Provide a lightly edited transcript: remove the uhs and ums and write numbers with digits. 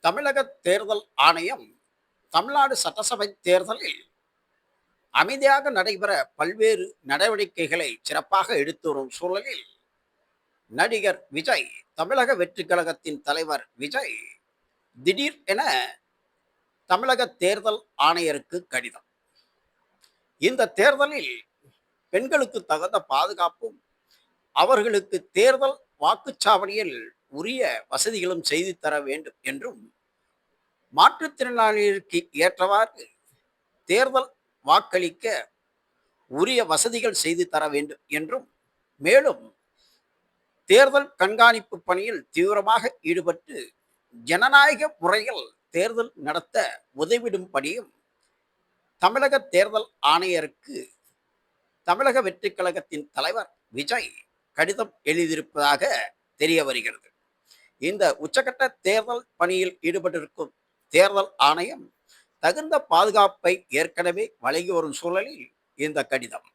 தமிழக தேர்தல் ஆணையம் தமிழ்நாடு சட்டசபை தேர்தலில் அமைதியாக நடைபெற பல்வேறு நடவடிக்கைகளை சிறப்பாக எடுத்து வரும் சூழலில் நடிகர் விஜய், தமிழக வெற்றி கழகத்தின் தலைவர் விஜய் திடீர் என தமிழக தேர்தல் ஆணையருக்கு கடிதம். இந்த தேர்தலில் பெண்களுக்கு தகுந்த பாதுகாப்பும், அவர்களுக்கு தேர்தல் வாக்குச்சாவடியில் உரிய வசதிகளும் செய்து தர வேண்டும் என்றும், மாற்றுத்திறனாளிகளுக்கு ஏற்றவாறு தேர்தல் வாக்களிக்க உரிய வசதிகள் செய்து தர வேண்டும் என்றும், மேலும் தேர்தல் கண்காணிப்பு பணியில் தீவிரமாக ஈடுபட்டு ஜனநாயக முறையில் தேர்தல் நடத்த உதவிடும்படியும் தமிழக தேர்தல் ஆணையருக்கு தமிழக வெற்றி கழகத்தின் தலைவர் விஜய் கடிதம் எழுதியிருப்பதாக தெரிய வருகிறது. இந்த உச்சகட்ட தேர்தல் பணியில் ஈடுபட்டிருக்கும் தேர்தல் ஆணையம் தகுந்த பாதுகாப்பை ஏற்கனவே வழங்கி வரும் சூழலில் இந்த கடிதம்.